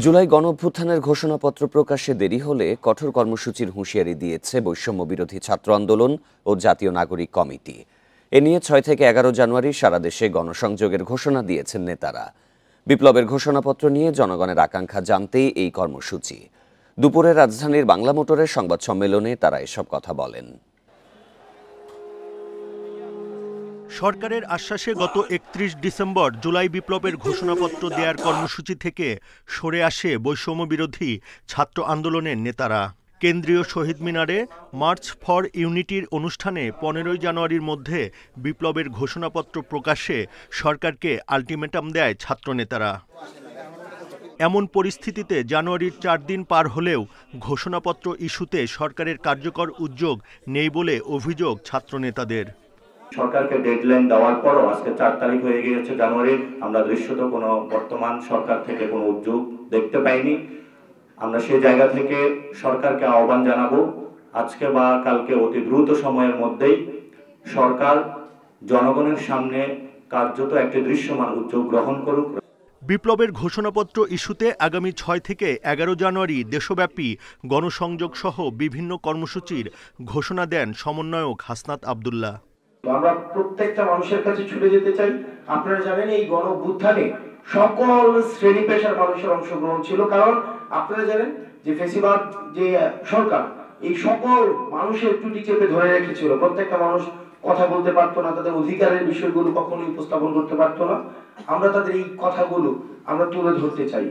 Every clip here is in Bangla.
জুলাই গণঅভ্যুত্থানের ঘোষণাপত্র প্রকাশে দেরি হলে কঠোর কর্মসূচির হুঁশিয়ারি দিয়েছে বৈষম্য বিরোধী ছাত্র আন্দোলন ও জাতীয় নাগরিক কমিটি। এ নিয়ে ৬ থেকে ১১ জানুয়ারি সারা দেশে গণসংযোগের ঘোষণা দিয়েছেন নেতারা। বিপ্লবের ঘোষণাপত্র নিয়ে জনগণের আকাঙ্ক্ষা জানতেই এই কর্মসূচি। দুপুরে রাজধানীর বাংলা মোটরের সংবাদ সম্মেলনে তারা এসব কথা বলেন। সরকারের আশ্বাসে গত ৩১ ডিসেম্বর জুলাই বিপ্লবের ঘোষণাপত্র দেওয়ার কর্মসূচি থেকে সরে আসে বৈষম্য বিরোধী ছাত্র আন্দোলনের নেতারা। কেন্দ্রীয় শহীদ মিনারে মার্চ ফর ইউনিটির অনুষ্ঠানে ১৫ জানুয়ারির মধ্যে বিপ্লবের ঘোষণাপত্র প্রকাশে সরকারকে আলটিমেটাম দেয় ছাত্রনেতারা। এমন পরিস্থিতিতে জানুয়ারির ৪ দিন পার হলেও ঘোষণাপত্র ইস্যুতে সরকারের কার্যকর উদ্যোগ নেই বলে অভিযোগ ছাত্রনেতাদের। সরকারকে ডেডলাইন দেওয়ার পরও আজকে ৪ তারিখ হয়ে গিয়েছে জানুয়ারির, আমরা দৃশ্যত কোনো বর্তমান সরকার থেকে কোনো উদ্যোগ দেখতে পাইনি। আমরা সেই জায়গা থেকে সরকারকে আহ্বান জানাবো, আজকে বা কালকে অতি দ্রুত সময়ের মধ্যেই সরকার জনগণের সামনে কার্যত একটি দৃশ্যমান উদ্যোগ গ্রহণ করুক। বিপ্লবের ঘোষণাপত্র ইস্যুতে আগামী ৬ থেকে ১১ জানুয়ারি দেশব্যাপী গণসংযোগ সহ বিভিন্ন কর্মসূচির ঘোষণা দেন সমন্বয়ক হাসনাত আব্দুল্লাহ। আমরা প্রত্যেকটা মানুষের কাছে ছুটে যেতে চাই। আপনারা জানেন এই গণঅভ্যুত্থানে সকল শ্রেণী পেশার মানুষের অংশগ্রহণ ছিল, কারণ আপনারা জানেন যে ফেসিবাদ যে সরকার এই সকল মানুষের টুটি চেপে ধরে রেখেছিল। প্রত্যেকটা মানুষ কথা বলতে পারতো না, তাদের অধিকারের বিষয়গুলো কখনোই উপস্থাপন করতে পারতো না। আমরা তাদের এই কথাগুলো আমরা তুলে ধরতে চাই।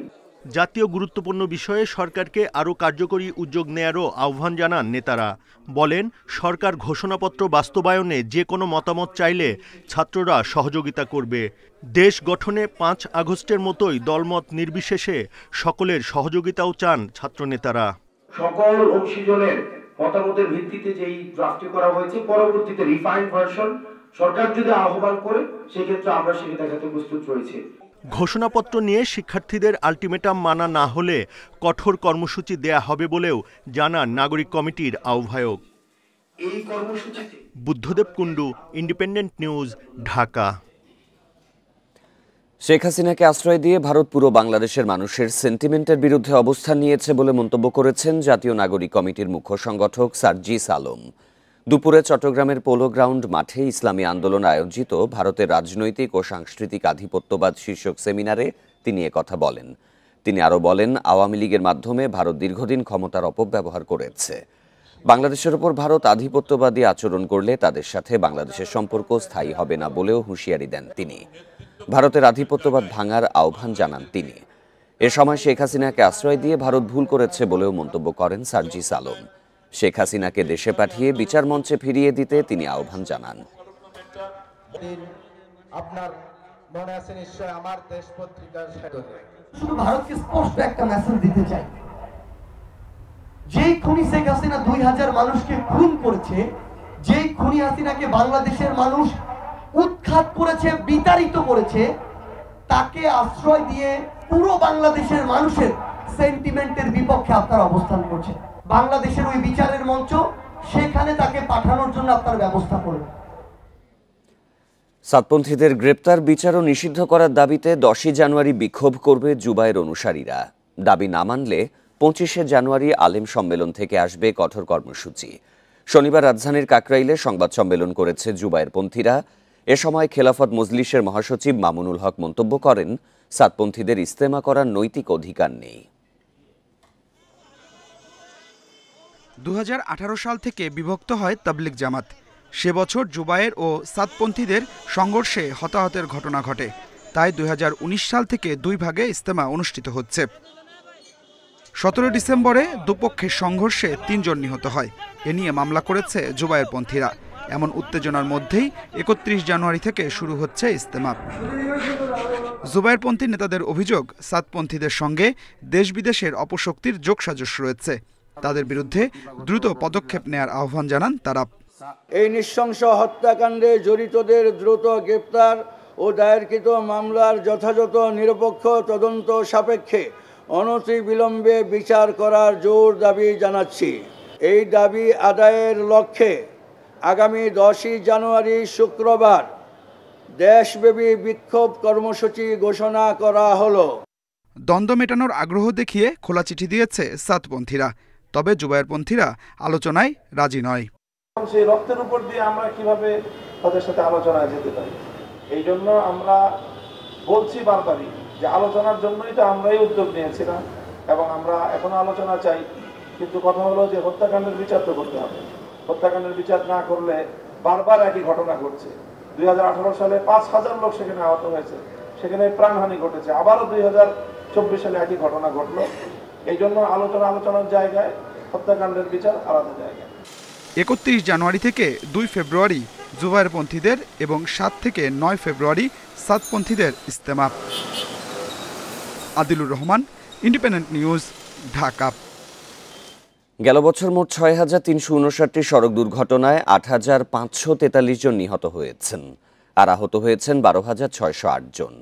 জাতীয় গুরুত্বপূর্ণ বিষয়ে সরকারকে আরও কার্যকরী উদ্যোগ নেয়ারও আহ্বান জানান নেতারা। বলেন, সরকার ঘোষণাপত্র বাস্তবায়নে যে কোনো মতামত চাইলে ছাত্ররা সহযোগিতা করবে। দেশ গঠনে ৫ আগস্টের মতোই দলমত নির্বিশেষে সকলের সহযোগিতাও চান ছাত্রনেতারা। সকল অংশীজনের মতামতের ভিত্তিতে যেই ড্রাফটটি করা হয়েছে, পরবর্তীতে রিফাইন্ড ভার্সন সরকার যদি আহ্বান করে সেক্ষেত্রে আমরা সেটা দেখাতে প্রস্তুত রয়েছে। ঘোষণাপত্র নিয়ে শিক্ষার্থীদের আলটিমেটাম মানা না হলে কঠোর কর্মসূচি দেয়া হবে বলেও জানান নাগরিক কমিটির আহ্বায়ক। এই কর্মসূচিতে বুদ্ধদেব কুণ্ডু, ইন্ডিপেন্ডেন্ট নিউজ, ঢাকা। শেখ হাসিনাকে আশ্রয় দিয়ে ভারত পুরো বাংলাদেশের মানুষের সেন্টিমেন্টের বিরুদ্ধে অবস্থান নিয়েছে বলে মন্তব্য করেছেন জাতীয় নাগরিক কমিটির মুখ্য সংগঠক সার্জিস আলম। দুপুরে চট্টগ্রামের পোলো গ্রাউন্ড মাঠে ইসলামী আন্দোলন আয়োজিত ভারতের রাজনৈতিক ও সাংস্কৃতিক আধিপত্যবাদ শীর্ষক সেমিনারে তিনি একথা বলেন। তিনি আরও বলেন, আওয়ামী লীগের মাধ্যমে ভারত দীর্ঘদিন ক্ষমতার অপব্যবহার করেছে। বাংলাদেশের ওপর ভারত আধিপত্যবাদী আচরণ করলে তাদের সাথে বাংলাদেশের সম্পর্ক স্থায়ী হবে না বলেও হুঁশিয়ারি দেন তিনি। ভারতের আধিপত্যবাদ ভাঙার আহ্বান জানান তিনি। এ সময় শেখ হাসিনাকে আশ্রয় দিয়ে ভারত ভুল করেছে বলেও মন্তব্য করেন সার্জিস আলম। শেখ হাসিনাকে দেশে পাঠিয়ে বিচার মঞ্চে ফিরিয়ে দিতে তিনি আহ্বান জানান। আপনার মনে আছে নিশ্চয় আমার দেশ পত্রিকার শুধু ভারতকে স্পষ্ট একটা মেসেজ দিতে চাই, যেই খুনি শেখ হাসিনা ২০০০ মানুষকে খুন করেছে, যেই খুনি হাসিনাকে বাংলাদেশের মানুষ উৎখাত করেছে, বিতাড়িত করেছে, তাকে আশ্রয় দিয়ে পুরো বাংলাদেশের মানুষের সেন্টিমেন্টের বিপক্ষে আপনারা অবস্থান করছেন। বাংলাদেশের ওই বিচারের মঞ্চ, সেখানে তাকে পাঠানোর জন্য আপনারা ব্যবস্থা করবেন। সাতপন্থীদের গ্রেপ্তার, বিচার ও নিষিদ্ধ করার দাবিতে ১০ই জানুয়ারি বিক্ষোভ করবে জুবায়ের অনুসারীরা। দাবি না মানলে ২৫শে জানুয়ারি আলেম সম্মেলন থেকে আসবে কঠোর কর্মসূচি। শনিবার রাজধানীর কাকরাইলে সংবাদ সম্মেলন করেছে জুবায়েরপন্থীরা। এ সময় খেলাফত মজলিসের মহাসচিব মামুনুল হক মন্তব্য করেন, সাতপন্থীদের ইস্তেমা করার নৈতিক অধিকার নেই। ২০১৮ সাল থেকে বিভক্ত হয় তাবলিগ জামাত। সে বছর জুবায়ের ও সাতপন্থীদের সংঘর্ষে হতাহতের ঘটনা ঘটে। তাই ২০১৯ সাল থেকে ২ ভাগে ইস্তেমা অনুষ্ঠিত হচ্ছে। ১৭ ডিসেম্বরে দুপক্ষের সংঘর্ষে ৩ জন নিহত হয়। এ নিয়ে মামলা করেছে জুবায়েরপন্থীরা। এমন উত্তেজনার মধ্যেই ৩১ জানুয়ারি থেকে শুরু হচ্ছে ইস্তেমা। জুবায়েরপন্থী নেতাদের অভিযোগ, সাতপন্থীদের সঙ্গে দেশ বিদেশের অপশক্তির যোগসাজশ রয়েছে। তাদের বিরুদ্ধে দ্রুত পদক্ষেপ নেয়ার আহ্বান জানান তারা। এই নৃশংস হত্যাকাণ্ডে জড়িতদের দ্রুত গ্রেপ্তার ও দায়েরকৃত মামলার যথাযথ নিরপেক্ষ তদন্ত সাপেক্ষে অনতিবিলম্বে বিচার করার জোর দাবি জানাচ্ছি। এই দাবি আদায়ের লক্ষ্যে আগামী ১০ই জানুয়ারি শুক্রবার দেশব্যাপী বিক্ষোভ কর্মসূচি ঘোষণা করা হলো। দ্বন্দ্ব মেটানোর আগ্রহ দেখিয়ে খোলা চিঠি দিয়েছে সাতপন্থীরা। তবে জুবায়েরপন্থীরা আলোচনায় রাজি নয়। সেই রক্তের উপর দিয়ে আমরা কিভাবে তাদের সাথে আলোচনায় যেতে পারি, এই জন্য আমরা বলছি বারবারই যে আলোচনার জন্যই তো আমরাই উদ্যোগ নিয়েছিলাম এবং আমরা এখনো আলোচনা চাই। কিন্তু কথা হলো যে হত্যাকাণ্ডের বিচার তো করতে হবে। হত্যাকাণ্ডের বিচার না করলে বারবার একই ঘটনা ঘটছে। 2018 সালে 5,000 লোক সেখানে আহত হয়েছে, সেখানে প্রাণহানি ঘটেছে। আবারও 2024 সালে একই ঘটনা ঘটলো। এই জন্য আলোচনার জায়গায়, হত্যাকাণ্ডের বিচার আলাদা জায়গায়। 31 জানুয়ারি থেকে 2 ফেব্রুয়ারি জুবায়েরপন্থীদের এবং 7 থেকে 9 ফেব্রুয়ারি সাতপন্থীদের ইজতেমা। Adilur Rahman, independent news, Dhaka. গেল বছর মোট 6,359টি সড়ক দুর্ঘটনায় 8,543 জন নিহত হয়েছেন আর আহত হয়েছেন 12,608 জন।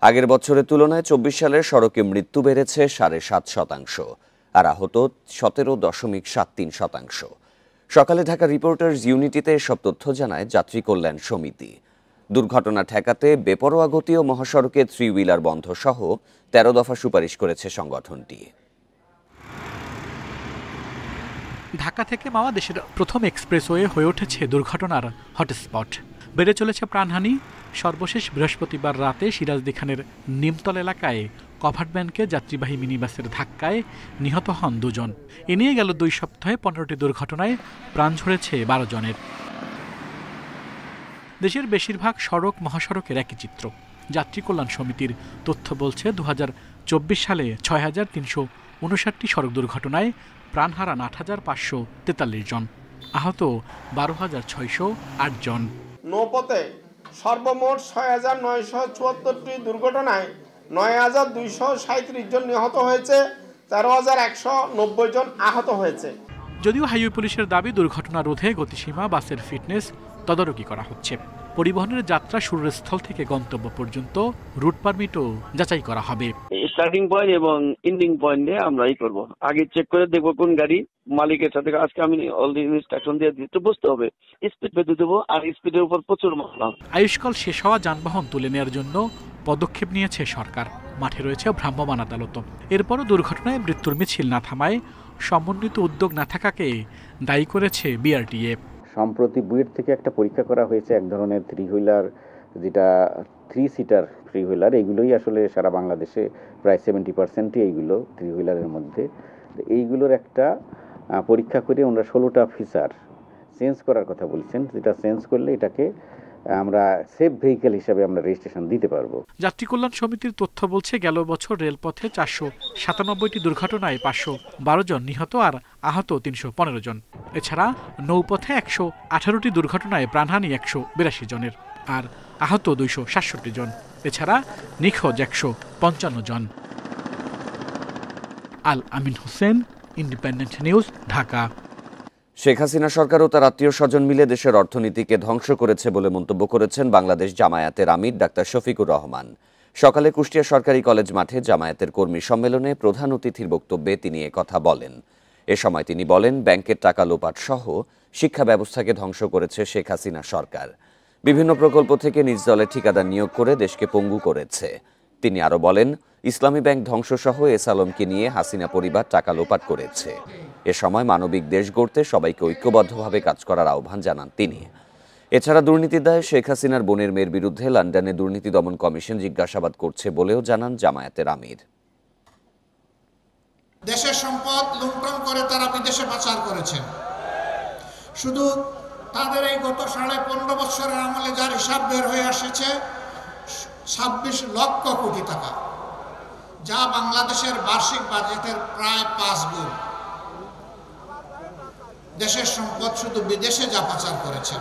আগের বছরের তুলনায় 24 সালের সড়কে মৃত্যু বেড়েছে 7.5% আর আহত 17.73%। সকালে ঢাকা রিপোর্টার্স ইউনিটিতে এসব তথ্য জানায় যাত্রী কল্যাণ সমিতি। দুর্ঘটনা ঠেকাতে বেপরোয়া গতি ও মহাসড়কে 3 হুইলার বন্ধ সহ 13 দফা সুপারিশ করেছে সংগঠনটি। ঢাকা থেকে মাওয়া দেশের প্রথম এক্সপ্রেসওয়ে হয়ে উঠেছে দুর্ঘটনার হটস্পট। বেড়ে চলেছে প্রাণহানি। সর্বশেষ বৃহস্পতিবার রাতে সিরাজদি খানের নিমতল এলাকায় কভার্ড ভ্যানকে যাত্রীবাহী মিনিবাসের ধাক্কায় নিহত হন 2 জন। এ নিয়ে গেল 2 সপ্তাহে 15টি দুর্ঘটনায় প্রাণ ঝরেছে 12 জনের। দেশের বেশিরভাগ সড়ক মহাসড়কের একই চিত্র। যাত্রী কল্যাণ সমিতির তথ্য বলছে 2024 সালে 6,359টি সড়ক দুর্ঘটনায় প্রাণ হারান 8,543 জন, আহত 12,608 জন। নৌপথে সর্বমোট 6,974টি দুর্ঘটনায় 9,237 জন নিহত হয়েছে, 13,190 জন আহত হয়েছে। যদিও হাইওয়ে পুলিশের দাবি দুর্ঘটনা রোধে গতিসীমা, বাসের ফিটনেস তদারকি করা হচ্ছে। পরিবহনের যাত্রা শুরুর স্থল থেকে গন্তব্য পর্যন্ত রুট পারমিটও যাচাই করা হবে। স্টার্টিং পয়েন্ট এবং এন্ডিং পয়েন্টে আমরা করব, আগে চেক করে দেখবো কোন গাড়ি মালিকের সাথে। আজকে আমি অলরেডি ইনস্ট্রাকশন দিয়ে দিতে বুঝতে হবে, স্পিড বেঁধে দেবো আর স্পিডের উপর প্রচুর মামলা। আয়ুষ্কাল শেষ হওয়া যানবাহন তুলে নেওয়ার জন্য পদক্ষেপ নিয়েছে সরকার। মাঠে রয়েছে ভ্রাম্যমাণ আদালত। এরপরও দুর্ঘটনায় মৃত্যুর মিছিল না থামায় সমন্বিত উদ্যোগ না থাকাকে দায়ী করেছে বিআরটিএ। সম্প্রতি বুয়েট থেকে একটা পরীক্ষা করা হয়েছে এক ধরনের 3 হুইলার, যেটা 3 সিটার 3 হুইলার। এগুলোই আসলে সারা বাংলাদেশে প্রায় 70%ই এইগুলো 3 হুইলারের মধ্যে। এইগুলোর একটা পরীক্ষা করে ওনারা 16টা ফিচার চেঞ্জ করার কথা বলছেন, যেটা চেঞ্জ করলে এটাকে আমরা সেফ ভেহিকেল হিসেবে আমরা রেজিস্ট্রেশন দিতে পারবো। যাত্রী কল্যাণ সমিতির তথ্য বলছে গেল বছর রেলপথে 497টি দুর্ঘটনায় 512 জন নিহত আর আহত 315 জন। এছাড়া নৌপথে 118টি দুর্ঘটনায় প্রাণহানি 182 জনের আর আহত 267 জন। এছাড়া নিখোঁজ 155 জন। আল আমিন হোসেন, ইন্ডিপেন্ডেন্ট নিউজ, ঢাকা। শেখ হাসিনা সরকার ও তার আত্মীয় স্বজন মিলে দেশের অর্থনীতিকে ধ্বংস করেছে বলে মন্তব্য করেছেন বাংলাদেশ জামায়াতের আমির ডাক্তার শফিকুর রহমান। সকালে কুষ্টিয়া সরকারি কলেজ মাঠে জামায়াতের কর্মী সম্মেলনে প্রধান অতিথির বক্তব্যে তিনি একথা বলেন। এ সময় তিনি বলেন, ব্যাংকের টাকা লোপাট সহ শিক্ষা ব্যবস্থাকে ধ্বংস করেছে শেখ হাসিনা সরকার। বিভিন্ন প্রকল্প থেকে নিজ দলের ঠিকাদার নিয়োগ করে দেশকে পঙ্গু করেছে। তিনি আরও বলেন, ইসলামী ব্যাংক ধ্বংসসহ এস আলমকে নিয়ে হাসিনা পরিবার টাকা লোপাট করেছে। এ সময় মানবিক দেশ গড়তে সবাইকে ঐক্যবদ্ধভাবে কাজ করার আহ্বান জানান তিনি। এছাড়া দুর্নীতির দায়ে শেখ হাসিনার বোনের মেয়ের বিরুদ্ধে লন্ডনে দুর্নীতি দমন কমিশন জিজ্ঞাসাবাদ করছে বলেও জানান জামায়াতের আমির। দেশের সম্পদ লুণ্ঠন করে তারা বিদেশে পাচার করেছেন। শুধু তাদের এই গত 15.5 বছরের আমলে যার হিসাব বের হয়ে আসছে 26 লক্ষ কোটি টাকা, যা বাংলাদেশের বার্ষিক বাজেটের প্রায় 5 গুণ। দেশের সম্পদ শুধু বিদেশে যা পাচার করেছেন।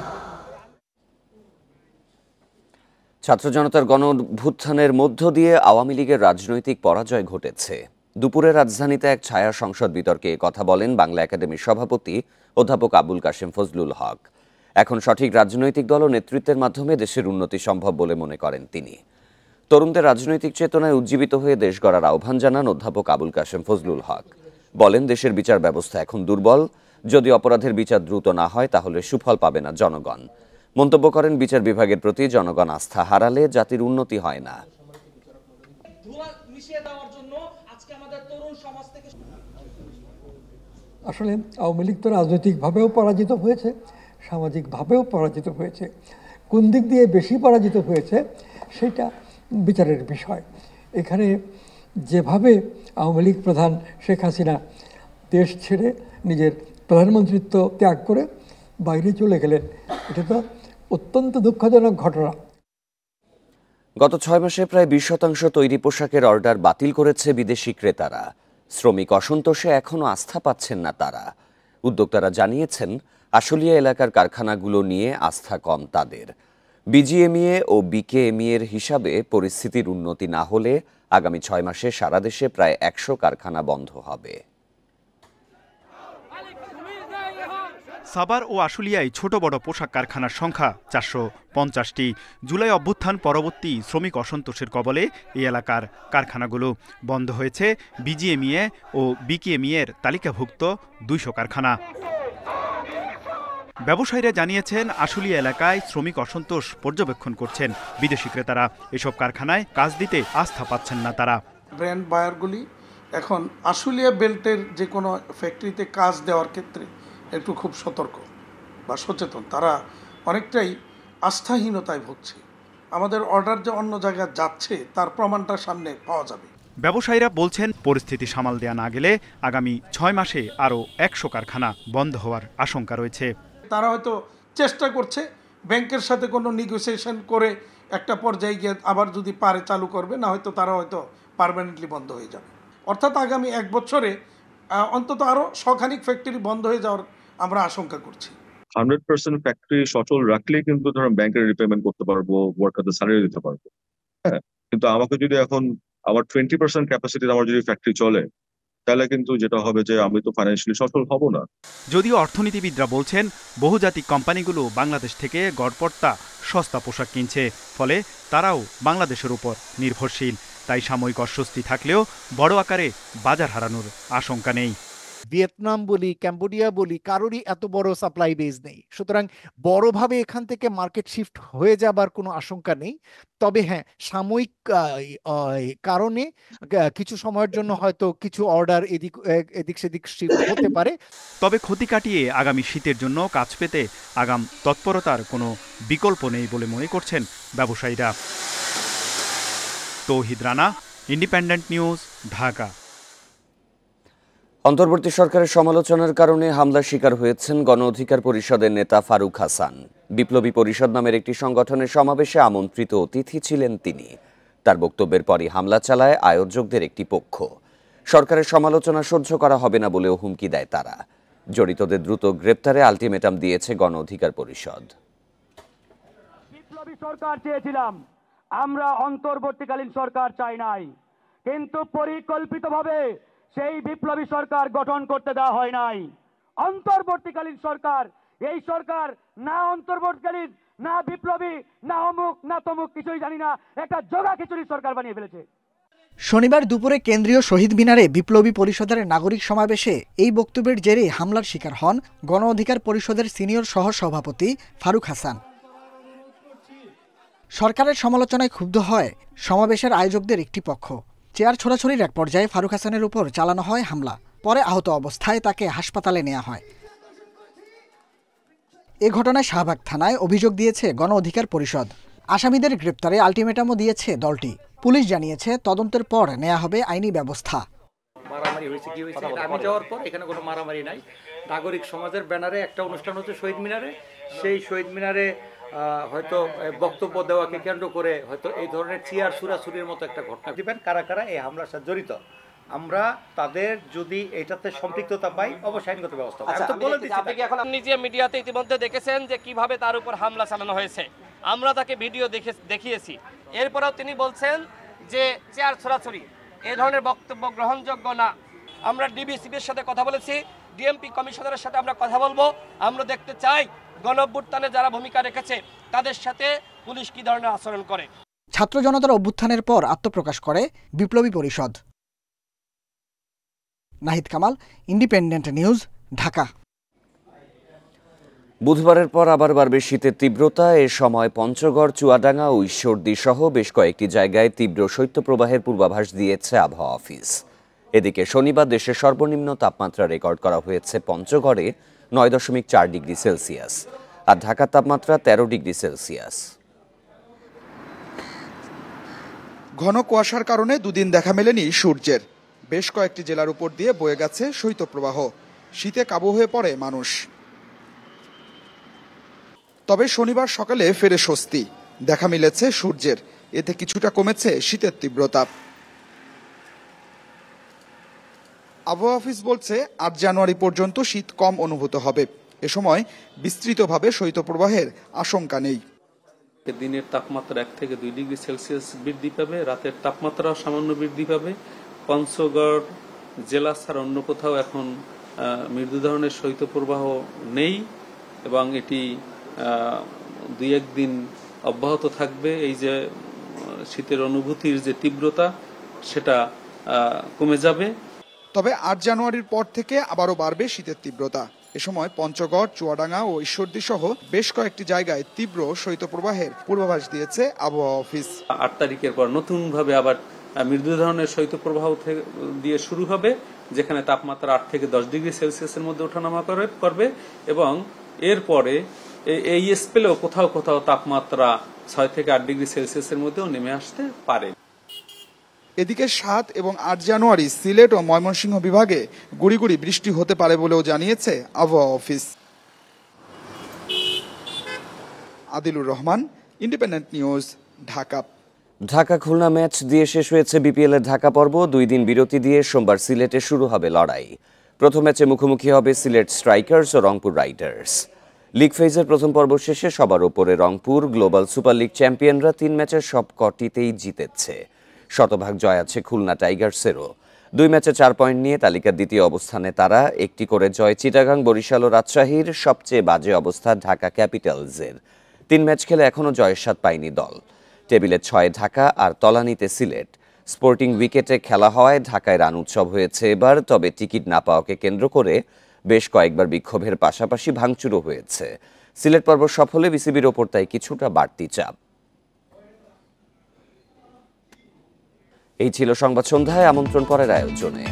ছাত্র জনতার গণঅভ্যুত্থানের মধ্য দিয়ে আওয়ামী লীগের রাজনৈতিক পরাজয় ঘটেছে। দুপুরে রাজধানীতে এক ছায়া সংসদ বিতর্কে কথা বলেন বাংলা একাডেমির সভাপতি অধ্যাপক আবুল কাশেম ফজলুল হক। এখন সঠিক রাজনৈতিক দল ও নেতৃত্বের মাধ্যমে দেশের উন্নতি সম্ভব বলে মনে করেন তিনি। তরুণদের রাজনৈতিক চেতনায় উজ্জীবিত হয়ে দেশ গড়ার আহ্বান জানান অধ্যাপক আবুল কাশেম ফজলুল হক। বলেন, দেশের বিচার ব্যবস্থা এখন দুর্বল। যদি অপরাধের বিচার দ্রুত না হয় তাহলে সুফল পাবে না জনগণ। মন্তব্য করেন, বিচার বিভাগের প্রতি জনগণ আস্থা হারালে জাতির উন্নতি হয় না। আসলে আওয়ামী লীগ তো রাজনৈতিকভাবেও পরাজিত হয়েছে, সামাজিকভাবেও পরাজিত হয়েছে। কোন দিক দিয়ে বেশি পরাজিত হয়েছে সেটা বিচারের বিষয়। এখানে যেভাবে আওয়ামী লীগ প্রধান শেখ হাসিনা দেশ ছেড়ে নিজের প্রধানমন্ত্রিত্ব ত্যাগ করে বাইরে চলে গেলেন, এটা তো অত্যন্ত দুঃখজনক ঘটনা। গত 6 মাসে প্রায় 20% তৈরি পোশাকের অর্ডার বাতিল করেছে বিদেশি ক্রেতারা। শ্রমিক অসন্তোষে এখনও আস্থা পাচ্ছেন না তারা। উদ্যোক্তারা জানিয়েছেন, আশুলিয়া এলাকার কারখানাগুলো নিয়ে আস্থা কম তাদের। বিজিএমইএ ও বিকেএমইএ এর হিসাবে পরিস্থিতির উন্নতি না হলে আগামী 6 মাসে সারা দেশে প্রায় 100 কারখানা বন্ধ হবে। সাভার ও আশুলিয়ায় ছোট বড় পোশাক কারখানার সংখ্যা 450টি। জুলাই অভ্যুত্থান পরবর্তী শ্রমিক অসন্তোষের কবলে এই এলাকার কারখানাগুলো বন্ধ হয়েছে। বিজিএমইএ ও বিকেএমইএ এর তালিকাভুক্ত 200 কারখানা। ব্যবসায়ীরা জানিয়েছেন, আশুলিয়া এলাকায় শ্রমিক অসন্তোষ পর্যবেক্ষণ করছেন বিদেশি ক্রেতারা। এসব কারখানায় কাজ দিতে আস্থা পাচ্ছেন না তারা। ব্র্যান্ড বায়ারগুলি এখন আশুলিয়া বেল্টের যে কোনো ফ্যাক্টরিতে কাজ দেওয়ার ক্ষেত্রে একটু খুব সতর্ক বা সচেতন। তারা অনেকটাই আস্থাহীনতায় ভুগছে। আমাদের অর্ডার যে অন্য জায়গায় যাচ্ছে তার প্রমাণটা সামনে পাওয়া যাবে। ব্যবসায়ীরা বলছেন, পরিস্থিতি সামাল দেওয়া না গেলে আগামী 6 মাসে আরও 100 কারখানা বন্ধ হওয়ার আশঙ্কা রয়েছে। তারা হয়তো চেষ্টা করছে ব্যাংকের সাথে কোনো নেগোসিয়েশন করে একটা পর্যায়ে গিয়ে আবার যদি পারে চালু করবে, না হয়তো তারা হয়তো পার্মানেন্টলি বন্ধ হয়ে যাবে। অর্থাৎ আগামী 1 বছরে অন্তত আরও 100 ফ্যাক্টরি বন্ধ হয়ে যাওয়ার আমরা আশঙ্কা করছি। 100% ফ্যাক্টরি সচল রাখলে কিন্তু ধরুন ব্যাংকের রিপেমেন্ট করতে পারবো, ওয়ার্কারদের স্যালারি দিতে পারবো। হ্যাঁ, কিন্তু আমাকে যদি এখন আমার 20% ক্যাপাসিটির আমার যদি ফ্যাক্টরি চলে, তাহলে কিন্তু যেটা হবে যে আমি তো ফাইন্যান্সিয়ালি সচল হব না। যদিও অর্থনীতিবিদরা বলছেন, বহুজাতিক কোম্পানিগুলো বাংলাদেশ থেকে গড়পড়তা সস্তা পোশাক কিনছে, ফলে তারাও বাংলাদেশের উপর নির্ভরশীল। তাই সাময়িক অস্বস্তি থাকলেও বড় আকারে বাজার হারানোর আশঙ্কা নেই। ভিয়েতনাম বলি, ক্যাম্বোডিয়া বলি, কারোরই এত বড় সাপ্লাই বেজ নেই। সুতরাং বড়ভাবে এখান থেকে মার্কেট শিফট হয়ে যাবার কোনো আশঙ্কা নেই। তবে হ্যাঁ, সাময়িক কারণে কিছু সময়ের জন্য হয়তো কিছু অর্ডার এদিক সেদিক শিফট হতে পারে। তবে ক্ষতি কাটিয়ে আগামী শীতের জন্য কাজ পেতে আগাম তৎপরতার কোনো বিকল্প নেই বলে মনে করছেন ব্যবসায়ীরা। তৌহিদ রানা, ইন্ডিপেন্ডেন্ট নিউজ, ঢাকা। অন্তর্বর্তী সরকারের সমালোচনার কারণে হামলার শিকার হয়েছেন গণ অধিকার পরিষদের নেতা ফারুক হাসান। বিপ্লবী পরিষদ নামের একটি সংগঠনের সমাবেশে আমন্ত্রিত অতিথি ছিলেন তিনি। তার বক্তব্যের পরই হামলা চালায় আয়োজকদের একটি পক্ষ। সরকারের সমালোচনা সহ্য করা হবে না বলেও হুমকি দেয় তারা। জড়িতদের দ্রুত গ্রেপ্তারে আলটিমেটাম দিয়েছে গণ অধিকার পরিষদ। বিপ্লবী সরকার চেয়েছিলাম, আমরা অন্তর্বর্তীকালীন সরকার চাই নাই, কিন্তু পরিকল্পিতভাবে সেই বিপ্লবী সরকার গঠন করতে দেওয়া হয় নাই। অন্তর্বর্তীকালীন সরকার, এই সরকার না অন্তর্বর্তীকালীন, না বিপ্লবী, না অমুক না তমুক, কিছুই জানি না, একটা জোগা খিচুড়ি সরকার বানিয়ে ফেলেছে। শনিবার দুপুরে কেন্দ্রীয় শহীদ মিনারে বিপ্লবী পরিষদের নাগরিক সমাবেশে এই বক্তব্যের জেরে হামলার শিকার হন গণ অধিকার পরিষদের সিনিয়র সহ সভাপতি ফারুক হাসান। সরকারের সমালোচনায় ক্ষুব্ধ হয় সমাবেশের আয়োজকদের একটি পক্ষ। চেয়ার ছোড়াছড়ির এক পর্যায়ে ফারুক হাসানের উপর চালানো হয় হামলা। পরে আহত অবস্থায় তাকে হাসপাতালে নেওয়া হয়। এ ঘটনায় শাহবাগ থানায় অভিযোগ দিয়েছে গণ অধিকার পরিষদ। আসামিদের গ্রেপ্তারে আলটিমেটামও দিয়েছে দলটি। পুলিশ জানিয়েছে, তদন্তের পর নেওয়া হবে আইনি ব্যবস্থা। মারামারি হয়েছে কি হয়েছে আমি যাওয়ার পর এখানে কোনো মারামারি নাই। নাগরিক সমাজের ব্যানারে একটা অনুষ্ঠান হচ্ছে শহীদ মিনারে, সেই শহীদ মিনারে হয়তো বক্তব্য দেওয়াকে কেন্দ্র করে হয়তো এই ধরনের চেয়ার ছুড়াছুড়ির মতো একটা ঘটনা দিবেন। কারা কারা এই হামলার সাথে জড়িত, আমরা তাদের যদি এটাতে সম্পৃক্ততা পাই অবশ্যই আইনগত ব্যবস্থা। এখন নিজে মিডিয়াতে ইতিমধ্যে দেখেছেন যে কিভাবে তার উপর হামলা চালানো হয়েছে। আমরা তাকে ভিডিও দেখিয়েছি। এরপরেও তিনি বলছেন যে চেয়ার ছড়াছড়ি, এই ধরনের বক্তব্য গ্রহণযোগ্য না। আমরা ডিবিসিবির সাথে কথা বলেছি, ডিএমপি কমিশনারের সাথে আমরা কথা বলবো। আমরা দেখতে চাই গণঅভ্যুত্থানে যারা ভূমিকা রেখেছে তাদের সাথে পুলিশ কি ধরনের আচরণ করে। ছাত্র জনতার অভ্যুত্থানের পর আত্মপ্রকাশ করে বিপ্লবী পরিষদ। Nahid Kamal, independent news, Dhaka. বুধবারের পর আবার বাড়বে শীতের তীব্রতা। এ সময় পঞ্চগড়, চুয়াডাঙ্গা ও ঈশ্বরদী সহ বেশ কয়েকটি জায়গায় তীব্র শৈত্যপ্রবাহের পূর্বাভাস দিয়েছে আবহাওয়া অফিস। এদিকে শনিবার দেশের সর্বনিম্ন তাপমাত্রা রেকর্ড করা হয়েছে পঞ্চগড়ে 9.4 ডিগ্রি সেলসিয়াস আর ঢাকার তাপমাত্রা 13 ডিগ্রি সেলসিয়াস। ঘন কুয়াশার কারণে দুদিন দেখা মেলেনি সূর্যের। বেশ কয়েকটি জেলার উপর দিয়ে বয়ে গেছে শৈত্যপ্রবাহ। শীতে কাবু হয়ে পড়ে মানুষ। তবে শনিবার সকালে ফেরে স্বস্তি, দেখা মিলেছে সূর্যের। এতে কিছুটা কমেছে শীতের তীব্রতা। আবহাওয়া অফিস বলছে 8 জানুয়ারি পর্যন্ত শীত কম অনুভূত হবে। এ সময় বিস্তৃতভাবে শৈত্যপ্রবাহের আশঙ্কা নেই। দিনের তাপমাত্রা 1 থেকে 2 ডিগ্রি সেলসিয়াস বৃদ্ধি পাবে, রাতের তাপমাত্রাও সামান্য বৃদ্ধি পাবে। পঞ্চগড় জেলা ছাড়া অন্য কোথাও এখন মৃদু ধরনের শৈত্যপ্রবাহ নেই এবং এটি 2-1 দিন অব্যাহত থাকবে। এই যে শীতের অনুভূতির যে তীব্রতা সেটা কমে যাবে। তবে 8 জানুয়ারির পর থেকে আবারও বাড়বে শীতের তীব্রতা। এ সময় পঞ্চগড়, চুয়াডাঙ্গা ও ঈশ্বরদী সহ বেশ কয়েকটি জায়গায় তীব্র শৈত্যপ্রবাহের পূর্বাভাস দিয়েছে আবহাওয়া অফিস। 8 তারিখের পর নতুনভাবে আবার মৃদু ধরনের শৈত্যপ্রবাহ দিয়ে শুরু হবে, যেখানে তাপমাত্রা 8 থেকে 10 ডিগ্রি সেলসিয়াসের মধ্যে ওঠানামা করবে এবং এরপরে এই স্পেলেও কোথাও কোথাও তাপমাত্রা 6 থেকে 8 ডিগ্রি সেলসিয়াসের মধ্যেও নেমে আসতে পারে। এদিকে 7 এবং 8 জানুয়ারি সিলেট ও ময়মনসিংহ বিভাগে গুড়ি গুড়ি বৃষ্টি হতে পারে বলেও জানিয়েছে আবহাওয়া office. Adilur Rahman, independent news, Dhaka. Dhaka Khulna match দিয়ে শেষ হয়েছে বিপিএল এর ঢাকা পর্ব। 2 দিন বিরতি দিয়ে সোমবার সিলেটে শুরু হবে লড়াই। প্রথম ম্যাচে মুখোমুখি হবে সিলেট স্ট্রাইকার্স ও রংপুর রাইডার্স। লিগ ফেজের প্রথম পর্ব শেষে সবার উপরে রংপুর। গ্লোবাল সুপার লিগ চ্যাম্পিয়নরা 3 ম্যাচের সব কটিতেই জিতেছে। শতভাগ জয় আছে খুলনা টাইগার্সেরও। 2 ম্যাচে 4 পয়েন্ট নিয়ে তালিকার দ্বিতীয় অবস্থানে তারা। একটি করে জয় চিটাগাং, বরিশাল ও রাজশাহীর। সবচেয়ে বাজে অবস্থা ঢাকা ক্যাপিটালসের। 3 ম্যাচ খেলে এখনও জয়ের স্বাদ পায়নি দল। টেবিলে 6 ঢাকা আর তলানিতে সিলেট। স্পোর্টিং উইকেটে খেলা হওয়ায় ঢাকায় রান উৎসব হয়েছে এবার। তবে টিকিট না পাওয়াকে কেন্দ্র করে বেশ কয়েকবার বিক্ষোভের পাশাপাশি ভাঙচুরও হয়েছে। সিলেট পর্ব সফলে বিসিবির ওপর তাই কিছুটা বাড়তি চাপ। এই ছিল সংবাদ সন্ধ্যায়। আমন্ত্রণ পরের আয়োজনে।